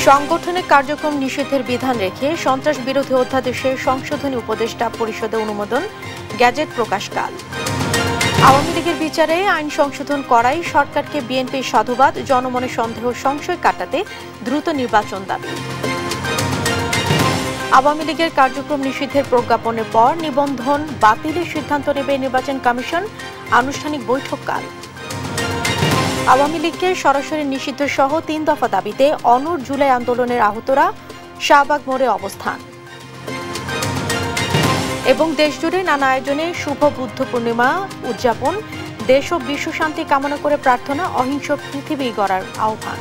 সাংগঠনিক কার্যক্রম নিষেধের বিধান রেখে সন্ত্রাস বিরোধী অধ্যাদেশের সংশোধনী উপদেষ্টা পরিষদে অনুমোদন, গ্যাজেট প্রকাশকাল। আওয়ামী লীগের বিচারে আইন সংশোধন করাই সরকারকে বিএনপির সাধুবাদ, জনমনে সন্দেহ সংশয় কাটাতে দ্রুত নির্বাচন দাবি। আওয়ামী লীগের কার্যক্রম নিষিদ্ধের প্রজ্ঞাপনের পর নিবন্ধন বাতিলের সিদ্ধান্ত নেবে নির্বাচন কমিশন, আনুষ্ঠানিক বৈঠক কাল। আওয়ামী লীগকে সরাসরি নিষিদ্ধ সহ ৩ দফা দাবিতে অনড় জুলাই আন্দোলনের আহতরা শাহবাগ মোড়ে অবস্থান। এবং দেশজুড়ে নানা আয়োজনে শুভ বুদ্ধ পূর্ণিমা উদযাপন, দেশ ও বিশ্ব শান্তি কামনা করে প্রার্থনা, অহিংস পৃথিবী গড়ার আহ্বান।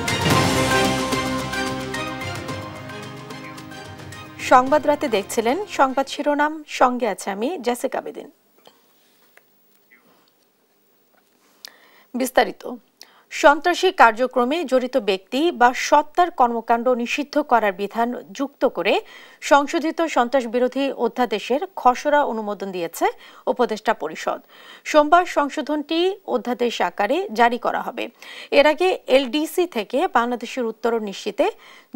সংবাদ রাতে দেখছিলেন সংবাদ শিরোনাম, সঙ্গে আছে আমি জেসিকা বেদিন। বিস্তারিত। সন্ত্রাসী কার্যক্রমে জড়িত ব্যক্তি বা সত্তার কর্মকাণ্ড নিষিদ্ধ করার বিধান যুক্ত করে সংশোধিত সন্ত্রাস বিরোধী অধ্যাদেশের খসড়া অনুমোদন দিয়েছে উপদেষ্টা পরিষদ। সোমবার সংশোধনটি অধ্যাদেশ আকারে জারি করা হবে। এর আগে এলডিসি থেকে বাংলাদেশের উত্তরণ নিশ্চিতে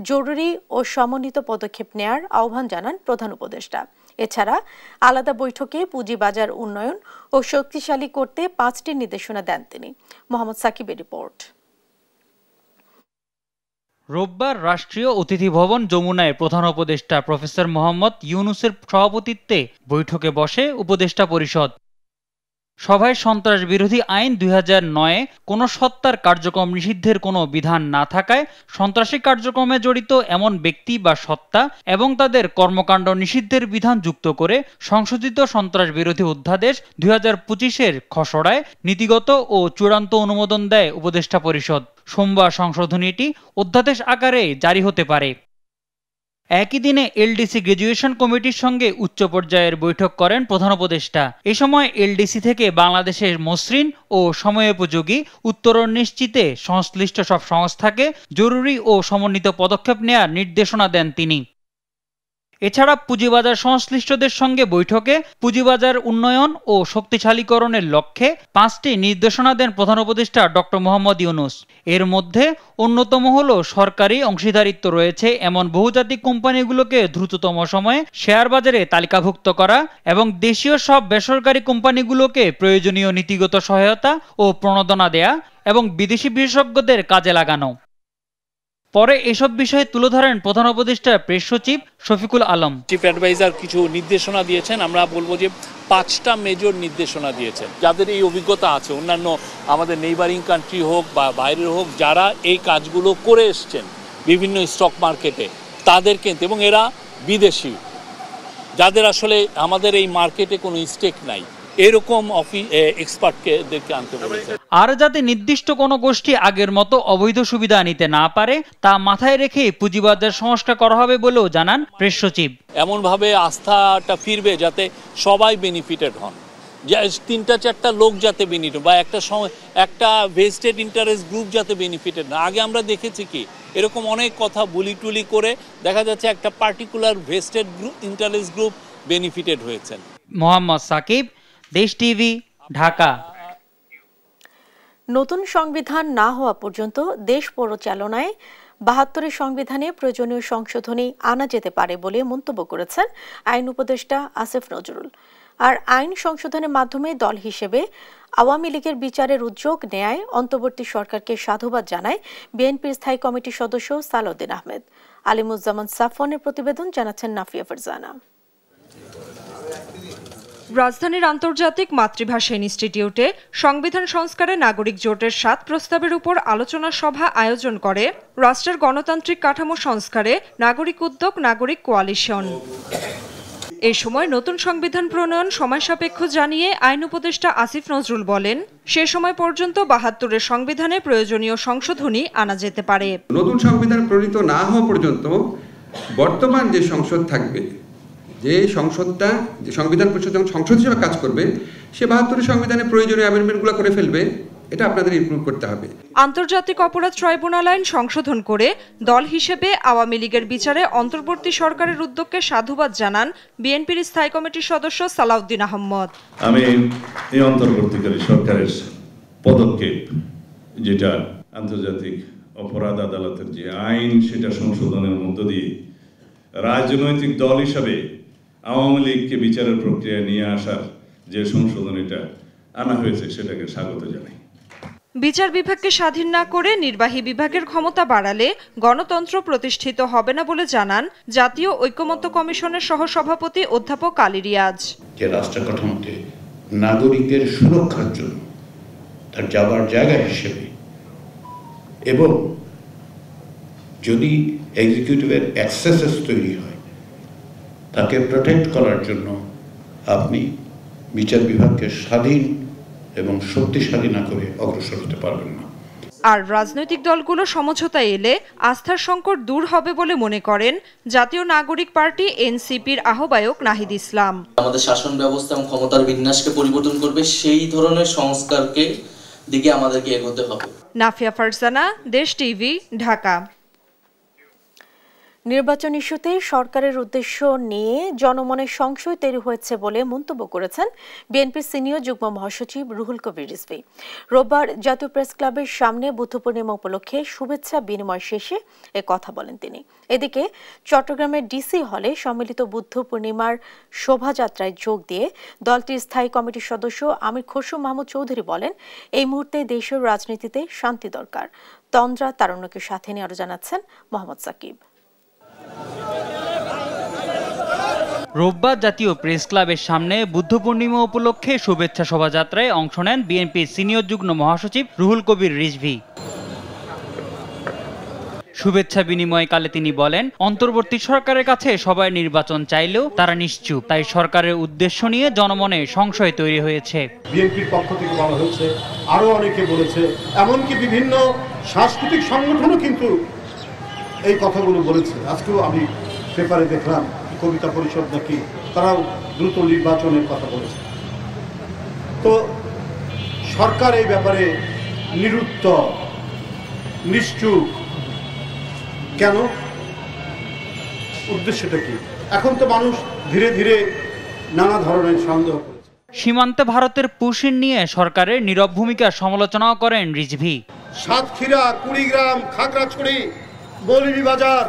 জরুরি ও সমন্বিত পদক্ষেপ নেয়ার আহ্বান জানান প্রধান উপদেষ্টা। এছাড়া আলাদা বৈঠকে পুঁজিবাজার উন্নয়ন ও শক্তিশালী করতে 5টি নির্দেশনা দেন তিনি। মোহাম্মদ সাকিবের রিপোর্ট। রোববার রাষ্ট্রীয় অতিথি ভবন যমুনায় প্রধান উপদেষ্টা প্রফেসর মোহাম্মদ ইউনুসের সভাপতিত্বে বৈঠকে বসে উপদেষ্টা পরিষদ। সভায় সন্ত্রাস বিরোধী আইন 2009-এ কোনো সত্তার কার্যক্রম নিষিদ্ধের কোনো বিধান না থাকায় সন্ত্রাসী কার্যক্রমে জড়িত এমন ব্যক্তি বা সত্তা এবং তাদের কর্মকাণ্ড নিষিদ্ধের বিধান যুক্ত করে সংশোধিত সন্ত্রাস বিরোধী অধ্যাদেশ 2025-এর খসড়ায় নীতিগত ও চূড়ান্ত অনুমোদন দেয় উপদেষ্টা পরিষদ। সোমবার সংশোধনীটি অধ্যাদেশ আকারে জারি হতে পারে। একই দিনে এলডিসি গ্র্যাজুয়েশন কমিটির সঙ্গে উচ্চ পর্যায়ের বৈঠক করেন প্রধান উপদেষ্টা। এ সময় এলডিসি থেকে বাংলাদেশের মসৃণ ও সময়োপযোগী উত্তরণ নিশ্চিতে সংশ্লিষ্ট সব সংস্থাকে জরুরি ও সমন্বিত পদক্ষেপ নেয়ার নির্দেশনা দেন তিনি। এছাড়া পুঁজিবাজার সংশ্লিষ্টদের সঙ্গে বৈঠকে পুঁজিবাজার উন্নয়ন ও শক্তিশালীকরণের লক্ষ্যে 5টি নির্দেশনা দেন প্রধান উপদেষ্টা ডক্টর মোহাম্মদ ইউনুস। এর মধ্যে অন্যতম হল সরকারি অংশীদারিত্ব রয়েছে এমন বহুজাতিক কোম্পানিগুলোকে দ্রুততম সময়ে শেয়ার বাজারে তালিকাভুক্ত করা এবং দেশীয় সব বেসরকারি কোম্পানিগুলোকে প্রয়োজনীয় নীতিগত সহায়তা ও প্রণোদনা দেয়া এবং বিদেশি বিশেষজ্ঞদের কাজে লাগানো। পরে এসব বিষয়ে তুলে ধরেন প্রধান উপদেষ্টা প্রেস সচিব শফিকুল আলম। চিফ অ্যাডভাইজার কিছু নির্দেশনা দিয়েছেন, আমরা বলবো যে 5টা মেজর নির্দেশনা দিয়েছেন। যাদের এই অভিজ্ঞতা আছে, অন্যান্য আমাদের নেইবারিং কান্ট্রি হোক বা বাইরের হোক, যারা এই কাজগুলো করে এসছেন বিভিন্ন স্টক মার্কেটে, তাদেরকে, এবং এরা বিদেশি, যাদের আসলে আমাদের এই মার্কেটে কোনো স্টেক নাই, এরকম এক্সপার্টদেরকে আনতে বলেছে। আর যাতে নির্দিষ্ট কোনো গোষ্ঠী আগের মতো অবৈধ সুবিধা নিতে না পারে তা মাথায় রেখে পুঁজিবাজার সংস্কার করা হবে বলেও জানান প্রেস সচিব। এমনভাবে আস্থাটা ফিরবে যাতে সবাই বেনিফিটেড হন, 3-4টা লোক যাতে বেনিফিট, বা একটা ভেস্টেড ইন্টারেস্ট গ্রুপ যাতে বেনিফিটেড না। আগে আমরা দেখেছি কি এরকম অনেক কথা বুলি টুলি করে দেখা যাচ্ছে একটা particular vested group, interest group benefited হয়েছেন। মোহাম্মদ সাকিব, দেশ টিভি, ঢাকা। নতুন সংবিধান না হওয়া পর্যন্ত দেশ পরিচালনায় 72-এর সংবিধানে প্রয়োজনীয় সংশোধনী আনা যেতে পারে বলে মন্তব্য করেছেন আইন উপদেষ্টা আসিফ নজরুল। আর আইন সংশোধনের মাধ্যমে দল হিসেবে আওয়ামী লীগের বিচারের উদ্যোগ নেয় অন্তর্বর্তী সরকারকে সাধুবাদ জানায় বিএনপির স্থায়ী কমিটির সদস্য সালাউদ্দিন আহমেদ। আলিমুজ্জামান সাফওয়ানের প্রতিবেদন, জানাচ্ছেন নাফিয়া ফারজানা। রাজধানীর আন্তর্জাতিক মাতৃভাষা ইনস্টিটিউটে সংবিধান সংস্কারে নাগরিক জোটের 7 প্রস্তাবের উপর আলোচনা সভা আয়োজন করে রাষ্ট্রের গণতান্ত্রিক কাঠামো সংস্কারে নাগরিক উদ্যোগ নাগরিক কোয়ালিশন। এই সময় নতুন সংবিধান প্রণয়ন সময় সাপেক্ষ জানিয়ে আইন উপদেষ্টা আসিফ নজরুল বলেন, সে সময় পর্যন্ত 72-এর সংবিধানে প্রয়োজনীয় সংশোধনী আনা যেতে পারে। নতুন সংবিধান প্রণীত না হওয়া পর্যন্ত বর্তমান যে সংসদ থাকবে, যে সংসদটা, যে সংবিধান পরিষদ যখন সংসদ হিসেবে কাজ করবে, সে 72 সংবিধানে প্রয়োজনীয় অ্যামেন্ডমেন্টগুলো করে ফেলবে। এটা আপনাদের ইমপ্রুভ করতে হবে। আন্তর্জাতিক অপরাধ ট্রাইব্যুনাল আইন সংশোধন করে দল হিসেবে আওয়ামী লীগের বিচারে অন্তর্বর্তী সরকারের উদ্যোগকে সাধুবাদ জানান বিএনপির স্থায়ী কমিটির সদস্য সালাউদ্দিন আহমেদ। আমি এই অন্তর্বর্তীকালীন সরকারের পদক্ষেপ, যেটা আন্তর্জাতিক অপরাধ আদালতের যে আইন সেটা সংশোধনের মধ্য দিয়ে রাজনৈতিক দল হিসাবে আওয়ামী লীগকে বিচারের প্রক্রিয়ায় নিয়ে আসার যে সংশোধনীটা আনা হয়েছে সেটাকে স্বাগত জানাই। বিচার বিভাগকে স্বাধীন না করে নির্বাহী বিভাগের ক্ষমতা বাড়ালে গণতন্ত্র প্রতিষ্ঠিত হবে না বলে জানান জাতীয় ঐকমত্য কমিশনের সহসভাপতি অধ্যাপক আলী রিয়াজ। যে রাষ্ট্র কাঠামোতে নাগরিকের সুরক্ষার জন্য তার যাবার জায়গা হিসেবে এবং যদি এক্সিকিউটিভের এক্সেসেস তৈরি হয় তাকে প্রোটেক্ট করার জন্য আপনি বিচার বিভাগকে স্বাধীন এবং শক্তিশালী না করে অগ্রসর হতে পারবেন না। আর রাজনৈতিক দলগুলো সমঝোতায় এলে আস্থার সংকট দূর হবে বলে মনে করেন জাতীয় নাগরিক পার্টি এনসিপির আহ্বায়ক নাহিদ ইসলাম। আমাদের শাসন ব্যবস্থা এবং ক্ষমতার বিন্যাসকে পরিবর্তন করবে সেই ধরনের সংস্কারকে দিকে আমাদেরকে এগোতে হবে। নাফিয়া ফারজানা, দেশ টিভি, ঢাকা। নির্বাচন ইস্যুতে সরকারের উদ্দেশ্য নিয়ে জনমনে সংশয় তৈরি হয়েছে বলে মন্তব্য করেছেন বিএনপির সিনিয়র যুগ্ম মহাসচিব রুহুল কবির রিজভী। রোববার জাতীয় প্রেস ক্লাবের সামনে বুদ্ধ পূর্ণিমা উপলক্ষে শুভেচ্ছা বিনিময় শেষে এ কথা বলেন তিনি। এদিকে চট্টগ্রামের ডিসি হলে সম্মিলিত বুদ্ধ পূর্ণিমার শোভাযাত্রায় যোগ দিয়ে দলটির স্থায়ী কমিটির সদস্য আমির খসরু মাহমুদ চৌধুরী বলেন, এই মুহূর্তে দেশের রাজনীতিতে শান্তি দরকার। তন্দ্রা তারুণ্যকে সাথে নিয়ে আরো জানাচ্ছেন মোহাম্মদ সাকিব। রোববার জাতীয় প্রেস ক্লাবের সামনে বুদ্ধ পূর্ণিমা উপলক্ষে শুভেচ্ছা শোভাযাত্রায় অংশ নেন বিএনপির সিনিয়র যুগ্ম মহাসচিব রুহুল কবির রিজভী। শুভেচ্ছা বিনিময়কালে তিনি বলেন, অন্তর্বর্তী সরকারের কাছে সবাই নির্বাচন চাইলেও তারা নিশ্চুপ, তাই সরকারের উদ্দেশ্য নিয়ে জনমনে সংশয় তৈরি হয়েছে। বিএনপির পক্ষ থেকে বলা হয়েছে, আরো অনেকে বলেছে, এমনকি বিভিন্ন সাংস্কৃতিক সংগঠনও কিন্তু এই কথাগুলো বলেছে। আজকেও আমি পেপারে দেখলাম কবিতা পরিষদ নাকি তারাও দ্রুত নির্বাচনের কথা বলেছে। তো সরকার এই ব্যাপারে নিরুত্তর, নিশ্চুপ কেন? উদ্দেশ্যটা কি? এখন তো মানুষ ধীরে ধীরে নানা ধরনের সন্দেহ করেছে। সীমান্তে ভারতের পুশিন নিয়ে সরকারের নীরব ভূমিকার সমালোচনাও করেন রিজভী। সাতক্ষীরা, কুড়িগ্রাম, খাগড়াছড়ি, মৌলভীবাজার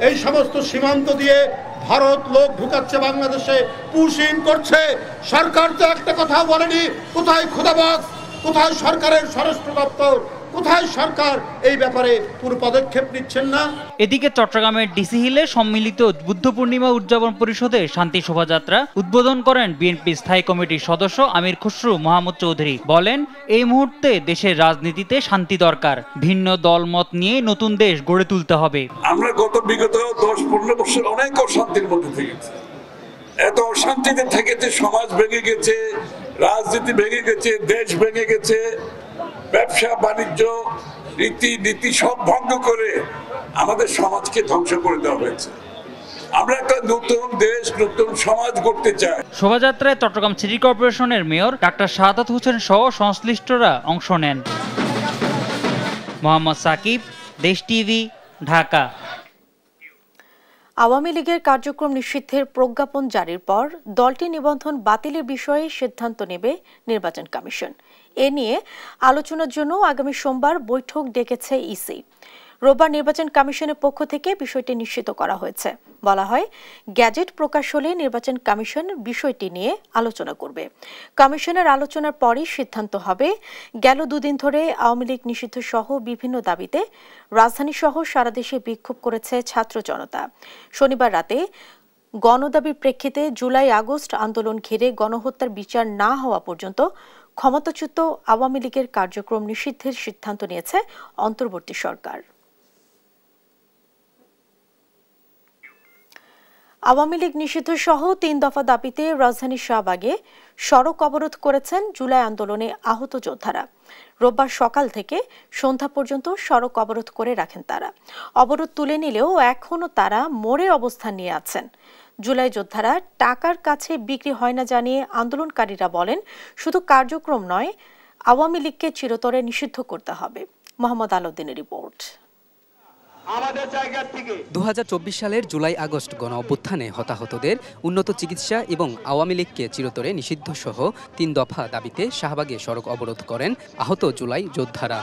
এই সমস্ত সীমান্ত দিয়ে ভারত লোক ঢুকাচ্ছে বাংলাদেশে, পুশিন করছে। সরকার তো একটা কথা বলেনি। কোথায় খোদাবক্স, কোথায় সরকারের স্বরাষ্ট্র দপ্তর, কোথায় সরকার এই ব্যাপারে কোনো পদক্ষেপ নিচ্ছেন না? এদিকে চট্টগ্রামের ডিসি হিলে সম্মিলিত বুদ্ধ পূর্ণিমা উদযাপন পরিষদের শান্তি শোভাযাত্রা উদ্বোধন করেন বিএনপি স্থায়ী কমিটির সদস্য আমির খসরু মাহমুদ চৌধুরী। বলেন, এই মুহূর্তে দেশের রাজনীতিতে শান্তি দরকার। ভিন্ন দলমত নিয়ে নতুন দেশ গড়ে তুলতে হবে। আমরা বিগত 10-15 বছর অনেক অশান্তির মধ্যে থেকেছি। এত অশান্তিতে থেকেছে, সমাজ ভেঙে গেছে, রাজনীতি ভেঙে গেছে, দেশ ভেঙে গেছে, ব্যবসা বাণিজ্য রীতি সব ভঙ্গ করে আমাদের সমাজকে ধ্বংস করে দেওয়া হয়েছে। আমরা একটা নতুন দেশ, নতুন সমাজ গড়তে চাই। শোভাযাত্রায় চট্টগ্রাম সিটি কর্পোরেশনের মেয়র ডাক্তার শাহাদাত হোসেন সহ সংশ্লিষ্টরা অংশ নেন। মোহাম্মদ সাকিব, দেশ টিভি, ঢাকা। আওয়ামী লীগের কার্যক্রম নিষিদ্ধের প্রজ্ঞাপন জারির পর দলটি নিবন্ধন বাতিলের বিষয়ে সিদ্ধান্ত নেবে নির্বাচন কমিশন। এ নিয়ে আলোচনার জন্য আগামী সোমবার বৈঠক ডেকেছে ইসি। রোববার নির্বাচন কমিশনের পক্ষ থেকে বিষয়টি নিশ্চিত করা হয়েছে। বলা হয়, গ্যাজেট প্রকাশ হলে নির্বাচন কমিশন বিষয়টি নিয়ে আলোচনা করবে। কমিশনের আলোচনার পরই সিদ্ধান্ত হবে। গেল দুদিন ধরে আওয়ামী লীগ নিষিদ্ধ সহ বিভিন্ন দাবিতে রাজধানী সহ সারা দেশে বিক্ষোভ করেছে ছাত্র জনতা। শনিবার রাতে গণদাবির প্রেক্ষিতে জুলাই-আগস্ট আন্দোলন ঘিরে গণহত্যার বিচার না হওয়া পর্যন্ত ক্ষমতাচ্যুত আওয়ামী লীগের কার্যক্রম নিষিদ্ধের সিদ্ধান্ত নিয়েছে অন্তর্বর্তী সরকার। আওয়ামী লীগ নিষিদ্ধ সহ 3 দফা দাবিতে রাজধানীর শাহবাগে সড়ক অবরোধ করেছেন জুলাই আন্দোলনে আহত যোদ্ধারা। রোববার সকাল থেকে সন্ধ্যা পর্যন্ত সড়ক অবরোধ করে রাখেন তারা। অবরোধ তুলে নিলেও এখনও তারা মোড়ে অবস্থান নিয়ে আছেন। জুলাই যোদ্ধারা টাকার কাছে বিক্রি হয় না জানিয়ে আন্দোলনকারীরা বলেন, শুধু কার্যক্রম নয়, আওয়ামী লীগকে চিরতরে নিষিদ্ধ করতে হবে। মোহাম্মদ আলাউদ্দিনের রিপোর্ট। 2024 সালের জুলাই আগস্ট গণ অভ্যুত্থানে হতাহতদের উন্নত চিকিৎসা এবং আওয়ামী লীগকে চিরতরে নিষিদ্ধ সহ 3 দফা দাবিতে শাহবাগে সড়ক অবরোধ করেন আহত জুলাই যোদ্ধারা।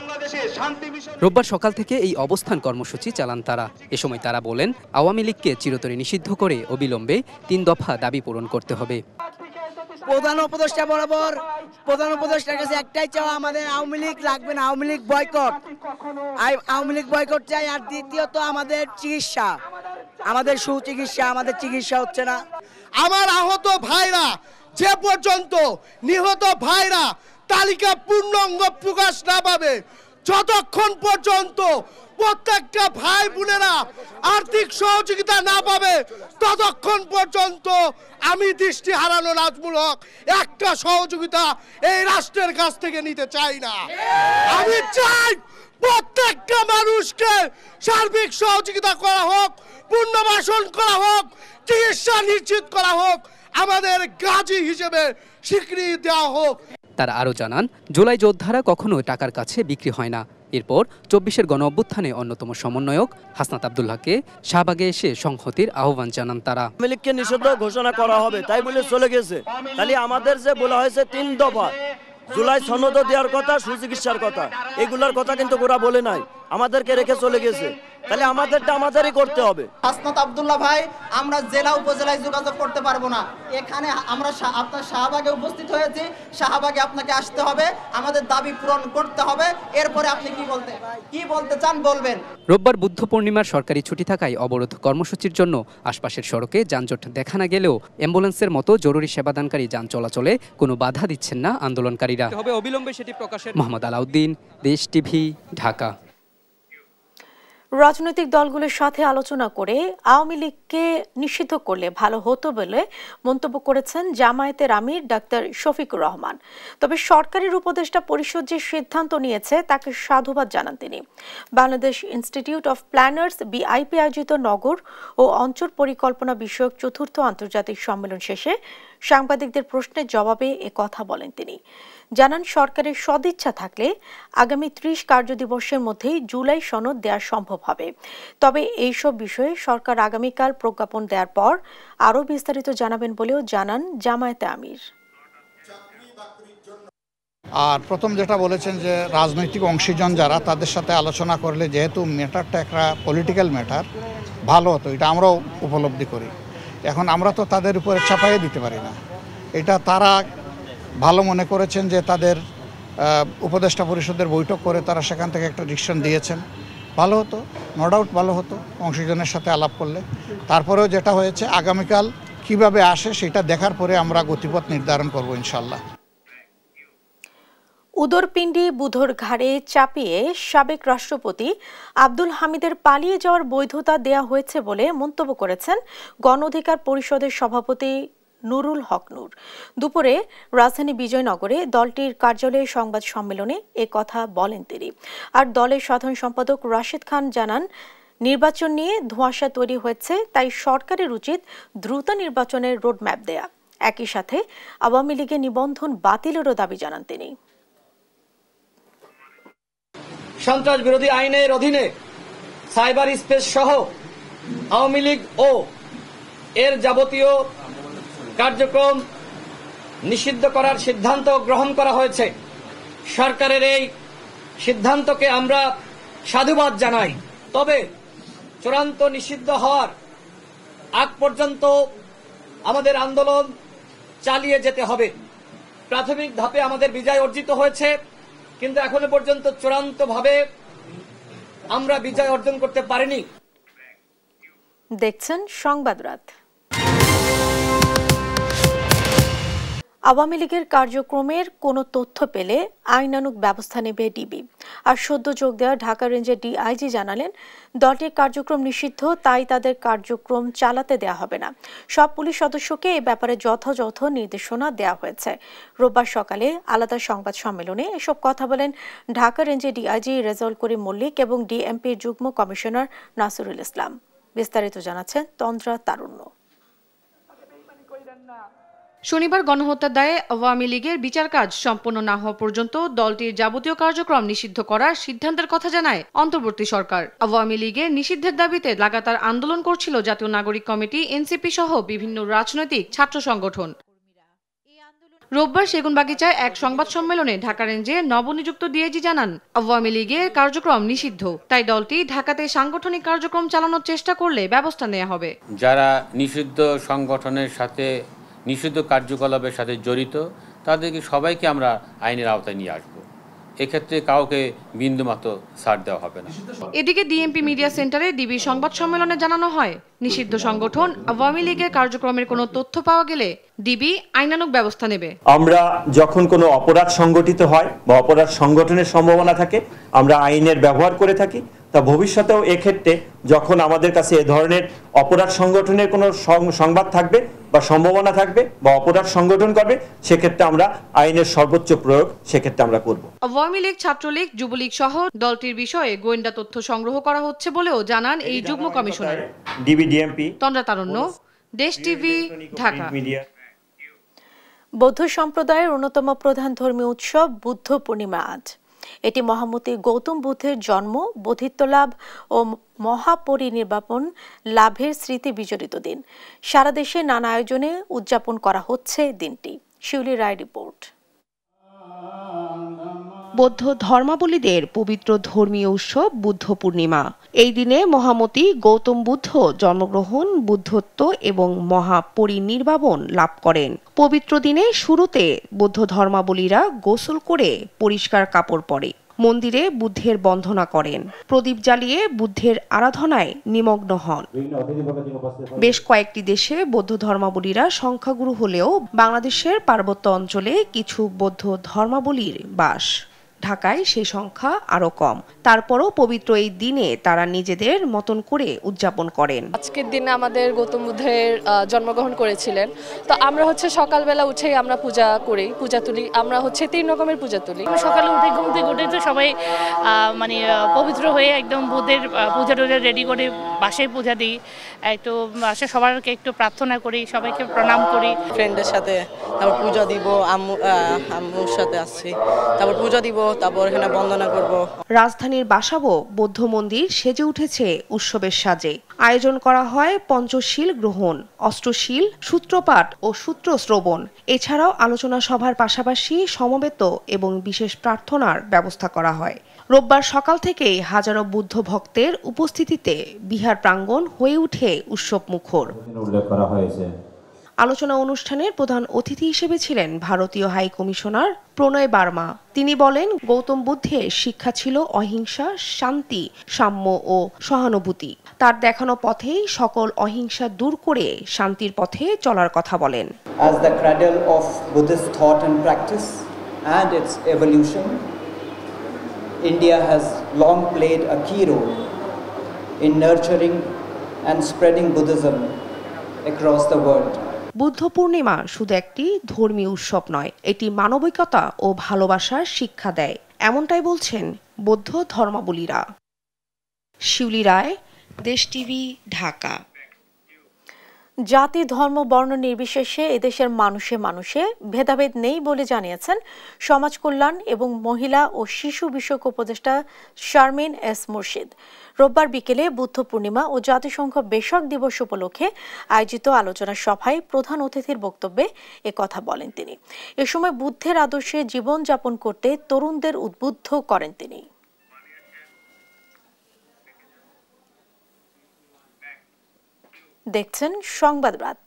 রোববার সকাল থেকে এই অবস্থান কর্মসূচি চালান তারা। এ সময় তারা বলেন, আওয়ামী লীগকে চিরতরে নিষিদ্ধ করে অবিলম্বে 3 দফা দাবি পূরণ করতে হবে। প্রধান উপদেষ্টা বরাবর প্রধান উপদেষ্টার কাছে একটাই চাওয়া, আমাদের আওয়ামী লীগ লাগবে না, আওয়ামী লীগ বয়কট, আওয়ামী লীগ বয়কট চাই। আর দ্বিতীয়ত আমাদের চিকিৎসা, আমাদের সুচিকিৎসা, আমাদের চিকিৎসা হচ্ছে না। আমার আহত ভাইরা যে পর্যন্ত নিহত ভাইরা তালিকা পূর্ণাঙ্গ প্রকাশ না পাবে, যতক্ষণ পর্যন্ত প্রত্যেকটা ভাই বোনেরা আর্থিক সহযোগিতা না পাবে, ততক্ষণ পর্যন্ত আমি দৃষ্টি হারানো নাজমুল হক একটা সহযোগিতা এই রাষ্ট্রের কাছ থেকে নিতে চাই না। আমি চাই প্রত্যেকটা মানুষকে সার্বিক সহযোগিতা করা হোক, পুনর্বাসন করা হোক, চিকিৎসা নিশ্চিত করা হোক, আমাদের গাজী হিসেবে স্বীকৃতি দেওয়া হোক। তারা আরও জানান, জুলাই যোদ্ধারা কখনো টাকার কাছে বিক্রি হয় না। এরপর 24-এর গণ অভ্যুত্থানে অন্যতম সমন্বয়ক হাসনাত আব্দুল্লাহকে শাহবাগে এসে সংহতির আহ্বান জানান তারা। আওয়ামী লীগকে নিষিদ্ধ ঘোষণা করা হবে তাই বলে চলে গেছে। তাহলে আমাদের যে বলা হয়েছে 3 দফা, জুলাই সনদ দেওয়ার কথা, সুচিকিৎসার কথা, এগুলোর কথা কিন্তু ওরা বলে নাই, আমাদেরকে রেখে চলে গেছে। তাহলে আমাদেরটা আমাদেরই করতে হবে। হাসনাত আব্দুল্লাহ ভাই, আমরা জেলা উপজেলায় যোগাযোগ করতে পারবো না, এখানে আমরা আপনার শাহবাগে উপস্থিত হয়েছি, শাহবাগে আপনাকে আসতে হবে, আমাদের দাবি পূরণ করতে হবে। এরপরে আপনি কি বলতে চান বলবেন। রোববার বুদ্ধ পূর্ণিমার সরকারি ছুটি থাকায় অবরোধ কর্মসূচির জন্য আশপাশের সড়কে যানজট দেখা না গেলেও অ্যাম্বুলেন্সের মতো জরুরি সেবাদানকারী যান চলাচলে কোনো বাধা দিচ্ছেন না আন্দোলনকারীরা। মোহাম্মদ আলাউদ্দিন, দেশ টিভি, ঢাকা। রাজনৈতিক দলগুলোর সাথে আলোচনা করে আওয়ামী লীগকে নিষিদ্ধ করলে ভালো হতো বলে মন্তব্য করেছেন জামায়াতের আমির ডাক্তার শফিকুর রহমান। তবে সরকারের উপদেষ্টা পরিষদ যে সিদ্ধান্ত নিয়েছে তাকে সাধুবাদ জানান তিনি। Bangladesh institute of planners VIP আয়োজিত নগর ও অঞ্চল পরিকল্পনা বিষয়ক ৪র্থ আন্তর্জাতিক সম্মেলন শেষে সাংবাদিকদের প্রশ্নের জবাবে এ কথা বলেন তিনি। জানান, সরকারের সদিচ্ছা থাকলে আগামী ৩০ কার্যদিবসের মধ্যেই জুলাই সনদ দেওয়া সম্ভব হবে। তবে এইসব বিষয়ে সরকার আগামীকাল প্রজ্ঞাপন দেওয়ার পর আরও বিস্তারিত জানাবেন বলেও জানান জামায়াতে আমির। আর প্রথম যেটা বলেছেন যে রাজনৈতিক অংশীজন যারা, তাদের সাথে আলোচনা করলে যেহেতু ম্যাটারটা একটা পলিটিক্যাল ম্যাটার, ভালো হতো, এটা আমরাও উপলব্ধি করি। এখন আমরা তো তাদের উপরে চাপাইয়ে দিতে পারি না। এটা তারা ভালো মনে করেছেন যে তাদের উপদেষ্টা পরিষদের বৈঠক করে তারা সেখান থেকে একটা ডিসিশন দিয়েছেন, ভালো হতো, নো ডাউট ভালো হতো অংশীজনের সাথে আলাপ করলে। তারপরেও যেটা হয়েছে, আগামীকাল কিভাবে আসে সেটা দেখার পরে আমরা গতিপথ নির্ধারণ করব ইনশাল্লাহ। উদরপিণ্ডি বুধর ঘাড়ে চাপিয়ে সাবেক রাষ্ট্রপতি আব্দুল হামিদের পালিয়ে যাওয়ার বৈধতা দেয়া হয়েছে বলে মন্তব্য করেছেন গণ অধিকার পরিষদের সভাপতি নুরুল হক নূর। দুপুরে রাজধানী বিজয়নগরে দলটির কার্যালয়ে সংবাদ সম্মেলনে এ কথা বলেন তিনি। আর দলের সাধারণ সম্পাদক রাশেদ খান জানান, নির্বাচন নিয়ে ধোঁয়াশা তৈরি হয়েছে, তাই সরকারের উচিত দ্রুত নির্বাচনের রোডম্যাপ দেয়া। একই সাথে আওয়ামী লীগের নিবন্ধন বাতিলেরও দাবি জানান তিনি। সন্ত্রাস বিরোধী আইনের অধীনে সাইবার স্পেস সহ আওয়ামী লীগ ও এর যাবতীয় কার্যক্রম নিষিদ্ধ করার সিদ্ধান্ত গ্রহণ করা হয়েছে। সরকারের এই সিদ্ধান্তকে আমরা সাধুবাদ জানাই। তবে চূড়ান্ত নিষিদ্ধ হওয়ার আগ পর্যন্ত আমাদের আন্দোলন চালিয়ে যেতে হবে। প্রাথমিক ধাপে আমাদের বিজয় অর্জিত হয়েছে, কিন্তু এখনো পর্যন্ত চূড়ান্তভাবে আমরা বিজয় অর্জন করতে পারিনি। দেখছেন সংবাদ রাত। আওয়ামী লীগের কার্যক্রমের কোনো তথ্য পেলে আইনানুগ ব্যবস্থা নেবে ডিবি। আর সদ্য যোগ দেওয়া ঢাকা রেঞ্জের ডিআইজি জানালেন, দলটির কার্যক্রম নিষিদ্ধ, তাই তাদের কার্যক্রম চালাতে দেওয়া হবে না। সব পুলিশ সদস্যকে এ ব্যাপারে যথাযথ নির্দেশনা দেওয়া হয়েছে। রোববার সকালে আলাদা সংবাদ সম্মেলনে এসব কথা বলেন ঢাকা রেঞ্জের ডিআইজি রেজাউল করিম মল্লিক এবং ডিএমপির যুগ্ম কমিশনার নাসিরুল ইসলাম। বিস্তারিত জানাচ্ছেন তন্দ্রা তারুণ্য। শনিবার গণহত্যার দায়ে আওয়ামী লীগের বিচার কাজ সম্পন্ন না হওয়া পর্যন্ত দলটির যাবতীয় কার্যক্রম নিষিদ্ধ করার সিদ্ধান্তের কথা জানায় অন্তর্বর্তী সরকার। আওয়ামী লীগের নিষিদ্ধের দাবিতে লাগাতার আন্দোলন করছিল জাতীয় নাগরিক কমিটি, এনসিপি সহ বিভিন্ন রাজনৈতিক ছাত্র সংগঠন। রোববার সেগুনবাগিচায় এক সংবাদ সম্মেলনে ঢাকা রেঞ্জে নবনিযুক্ত ডিআইজি জানান, আওয়ামী লীগের কার্যক্রম নিষিদ্ধ, তাই দলটি ঢাকাতে সাংগঠনিক কার্যক্রম চালানোর চেষ্টা করলে ব্যবস্থা নেওয়া হবে। যারা নিষিদ্ধ সংগঠনের সাথে নিষিদ্ধ কার্যকলাপের সাথে জড়িত তাদেরকে সবাইকে আমরা আইনের আওতায় নিয়ে আসব। এক্ষেত্রে কাউকে বিন্দুমাত্র ছাড় দেওয়া হবে না। এদিকে ডিএমপি মিডিয়া সেন্টারে ডিবি সংবাদ সম্মেলনে জানানো হয়, নিষিদ্ধ সংগঠন আওয়ামী লীগের কার্যক্রমের কোনো তথ্য পাওয়া গেলে ডিবি আইনানুগ ব্যবস্থা নেবে। আমরা যখন কোনো অপরাধ সংগঠিত হয় বা অপরাধ সংগঠনের সম্ভাবনা থাকে আমরা আইনের ব্যবহার করে থাকি। তা ভবিষ্যতেও এক্ষেত্রে যখন আমাদের কাছে এ ধরনের অপরাধ সংগঠনের কোনো সংবাদ থাকবে বা সম্ভাবনা থাকবে বা অপরাধ সংগঠন করবে, সেক্ষেত্রে আমরা আইনের সর্বোচ্চ প্রয়োগ সেক্ষেত্রে আমরা করব। আওয়ামী লীগ, ছাত্রলীগ, যুবলীগ সহ দলটির বিষয়ে গোয়েন্দা তথ্য সংগ্রহ করা হচ্ছে বলেও জানান এই যুগ্ম কমিশনার। ডিবিডিএমপি, তন্দ্রা তারণ্য, দেশ টিভি, ঢাকা। বৌদ্ধ সম্প্রদায়ের অন্যতম প্রধান ধর্মীয় উৎসব বুদ্ধ পূর্ণিমা আজ। এটি মহামতি গৌতম বুদ্ধের জন্ম, বোধিত্ব লাভ ও মহাপরিনির্বাণ লাভের স্মৃতি বিজড়িত দিন। সারা দেশে নানা আয়োজনে উদযাপন করা হচ্ছে দিনটি। শিউলি রায় রিপোর্ট। বৌদ্ধ ধর্মাবলীদের পবিত্র ধর্মীয় উৎসব বুদ্ধ পূর্ণিমা। এই দিনে মহামতি গৌতম বুদ্ধ জন্মগ্রহণ, বুদ্ধত্ব এবং মহাপরিনির্বাণ লাভ করেন। পবিত্র দিনে শুরুতে বৌদ্ধ ধর্মাবলীরা গোসল করে পরিষ্কার কাপড় পরে মন্দিরে বুদ্ধের বন্দনা করেন, প্রদীপ জ্বালিয়ে বুদ্ধের আরাধনায় নিমগ্ন হন। বেশ কয়েকটি দেশে বৌদ্ধ ধর্মাবলীরা সংখ্যাগুরু হলেও বাংলাদেশের পার্বত্য অঞ্চলে কিছু বৌদ্ধ ধর্মাবলীর বাস। ঢাকায় সেই সংখ্যা আরো কম। তারপরও পবিত্র এই দিনে তারা নিজেদের মতন করে উদযাপন করেন। আজকের দিনে আমাদের গৌতম বুদ্ধের জন্মগ্রহণ করেছিলেন, তো আমরা সকালবেলা উঠেই আমরা পূজা করি, পূজা তুলি। আমরা 3 রকমের পূজা তুলি। সকালে উঠে ঘুম থেকে উঠে তো সবাই মানে পবিত্র হয়ে একদম বুদ্ধের পূজা টুজা রেডি করে বাসায় পূজা দিই, একটু বাসায় সবাইকে একটু প্রার্থনা করি, সবাইকে প্রণাম করি। ফ্রেন্ডের সাথে তারপর পূজা দিব, আম্মুর সাথে আসছি, তারপর পূজা দিব, তারপর এখানে বন্দনা করব। রাজধানীর বাসাবো বৌদ্ধ মন্দির সেজে উঠেছে উৎসবের সাজে। আয়োজন করা হয় পঞ্চশীল গ্রহণ, অষ্টশীল, সূত্রপাঠ ও সূত্র শ্রবণ। এছাড়াও আলোচনা সভার পাশাপাশি সমবেত এবং বিশেষ প্রার্থনার ব্যবস্থা করা হয়। রোববার সকাল থেকেই হাজারো বুদ্ধ ভক্তের উপস্থিতিতে বিহার প্রাঙ্গণ হয়ে ওঠে উৎসব মুখর। আলোচনা অনুষ্ঠানের প্রধান অতিথি হিসেবে ছিলেন ভারতীয় হাই কমিশনার প্রণয় বার্মা। তিনি বলেন, গৌতম বুদ্ধের শিক্ষা ছিল অহিংসা, শান্তি, সাম্য ও সহানুভূতি। তার দেখানো পথেই সকল অহিংসা দূর করে শান্তির পথে চলার কথা বলেন। As the cradle of Buddhist thought and practice and its evolution, India has long played a key role in nurturing and spreading Buddhism across the world. Buddha Purnima শুধু একটি ধর্মীয় উৎসব নয়, এটি মানবিকতা ও ভালোবাসার শিক্ষা দেয়, এমনটাই বলছেন বৌদ্ধ ধর্মাবলীরা। শিউলি রায়, দেশ টিভি, ঢাকা। জাতি, ধর্ম, বর্ণ নির্বিশেষে এদেশের মানুষে মানুষে ভেদাভেদ নেই বলে জানিয়েছেন সমাজ কল্যাণ এবং মহিলা ও শিশু বিষয়ক উপদেষ্টা শারমিন এস মুর্শিদ। রোববার বিকেলে বুদ্ধ পূর্ণিমা ও জাতিসংঘ বেশক দিবস উপলক্ষে আয়োজিত আলোচনা সভায় প্রধান অতিথির বক্তব্যে একথা বলেন তিনি। এ সময় বুদ্ধের আদর্শে জীবনযাপন করতে তরুণদের উদ্বুদ্ধ করেন তিনি। দেখছেন সংবাদ রাত।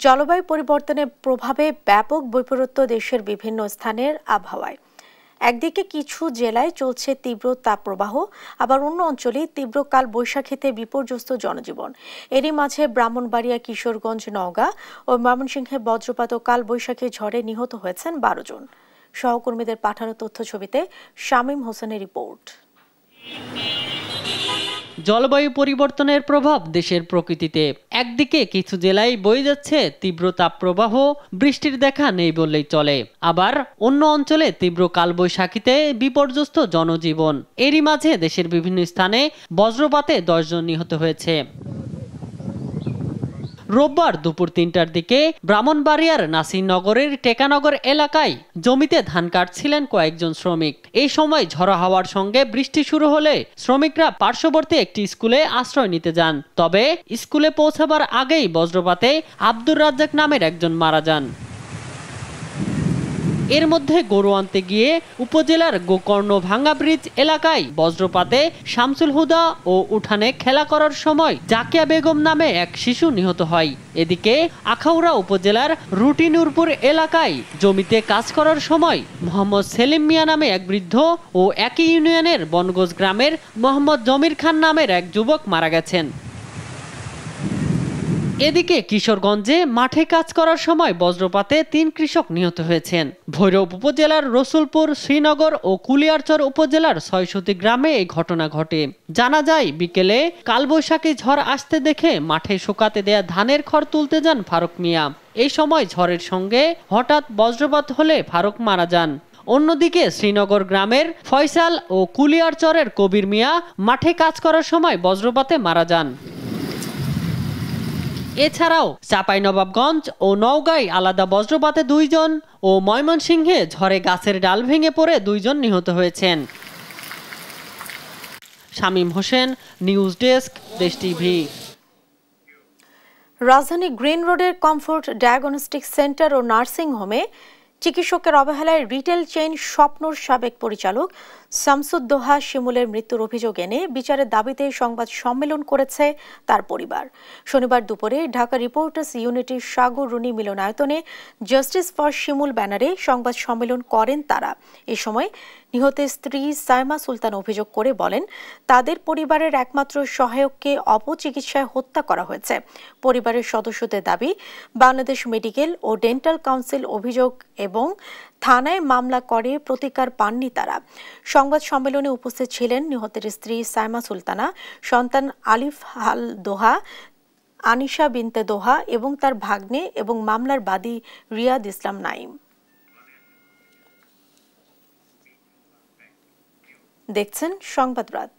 জলবায়ু পরিবর্তনের প্রভাবে ব্যাপক বৈপরীত্য দেশের বিভিন্ন স্থানের আবহাওয়ায়। একদিকে কিছু জেলায় চলছে তীব্র তাপপ্রবাহ, আবার অন্য অঞ্চলে তীব্র কাল বৈশাখীতে বিপর্যস্ত জনজীবন। এরই মাঝে ব্রাহ্মণবাড়িয়া, কিশোরগঞ্জ, নওগাঁ ও ময়মনসিংহে বজ্রপাত ও কাল বৈশাখী ঝড়ে নিহত হয়েছেন 12 জন। সহকর্মীদের পাঠানো তথ্য ছবিতে শামীম হোসেনের রিপোর্ট। জলবায়ু পরিবর্তনের প্রভাব দেশের প্রকৃতিতে। একদিকে কিছু জেলায় বয়ে যাচ্ছে তীব্র তাপপ্রবাহ, বৃষ্টির দেখা নেই বললেই চলে, আবার অন্য অঞ্চলে তীব্র কালবৈশাখীতে বিপর্যস্ত জনজীবন। এরই মাঝে দেশের বিভিন্ন স্থানে বজ্রপাতে 10 জন নিহত হয়েছে। রোববার দুপুর ৩টার দিকে ব্রাহ্মণবাড়িয়ার নাসিরনগরের টেকানগর এলাকায় জমিতে ধান কাটছিলেন কয়েকজন শ্রমিক। এই সময় ঝড়ো হাওয়ার সঙ্গে বৃষ্টি শুরু হলে শ্রমিকরা পার্শ্ববর্তী একটি স্কুলে আশ্রয় নিতে যান। তবে স্কুলে পৌঁছাবার আগেই বজ্রপাতে আব্দুর রাজ্জাক নামের একজন মারা যান। এর মধ্যে গরু আনতে গিয়ে উপজেলার গোকর্ণ ভাঙ্গা ব্রিজ এলাকায় বজ্রপাতে শামসুল হুদা ও উঠানে খেলা করার সময় জাকিয়া বেগম নামে এক শিশু নিহত হয়। এদিকে আখাউড়া উপজেলার রুটিনুরপুর এলাকায় জমিতে কাজ করার সময় মোহাম্মদ সেলিম মিয়া নামে এক বৃদ্ধ ও একই ইউনিয়নের বনগোজ গ্রামের মোহাম্মদ জমির খান নামের এক যুবক মারা গেছেন। এদিকে কিশোরগঞ্জে মাঠে কাজ করার সময় বজ্রপাতে ৩ কৃষক নিহত হয়েছেন। ভৈরব উপজেলার রসুলপুর, শ্রীনগর ও কুলিয়ারচর উপজেলার ৬০০ গ্রামে এই ঘটনা ঘটে। জানা যায়, বিকেলে কালবৈশাখী ঝড় আসতে দেখে মাঠে শুকাতে দেয়া ধানের খড় তুলতে যান ফারুক মিয়া। এই সময় ঝড়ের সঙ্গে হঠাৎ বজ্রপাত হলে ফারুক মারা যান। অন্যদিকে শ্রীনগর গ্রামের ফয়সাল ও কুলিয়ারচরের কবির মিয়া মাঠে কাজ করার সময় বজ্রপাতে মারা যান। এছাড়াও চাঁপাইনবাবগঞ্জ ও নওগাঁয় আলাদা বজ্রপাতে 2 জন ও ময়মনসিংহে ঝড়ে গাছের ডাল ভেঙে পড়ে 2 জন নিহত হয়েছেন। শামীম হোসেন, নিউজ ডেস্ক, দেশ টিভি। রাজধানী গ্রিন রোডের কমফোর্ট ডায়াগনস্টিক সেন্টার ও নার্সিং হোমে চিকিৎসকের অবহেলায় রিটেল চেইন স্বপ্নর সাবেক পরিচালক শামসুদ্দোহা শিমুলের মৃত্যুর অভিযোগ এনে বিচারের দাবিতে সংবাদ সম্মেলন করেছে তার পরিবার। শনিবার দুপুরে ঢাকা রিপোর্টার্স ইউনিটির সাগর রুনি মিলনায়তনে জাস্টিস ফর শিমুল ব্যানারে সংবাদ সম্মেলন করেন তারা। এ সময় নিহতের স্ত্রী সাইমা সুলতান অভিযোগ করে বলেন, তাদের পরিবারের একমাত্র সহায়ককে অপচিকিৎসায় হত্যা করা হয়েছে। পরিবারের সদস্যদের দাবি, বাংলাদেশ মেডিকেল ও ডেন্টাল কাউন্সিল অভিযোগ এবং থানায় মামলা করে প্রতিকার পাননি তারা। সংবাদ সম্মেলনে উপস্থিত ছিলেন নিহতের স্ত্রী সাইমা সুলতানা, সন্তান আলিফ আল দোহা, আনিশা বিনতে দোহা এবং তার ভাগ্নে এবং মামলার বাদী রিয়াদ ইসলাম নাইম। দেখছেন সংবাদ রাত।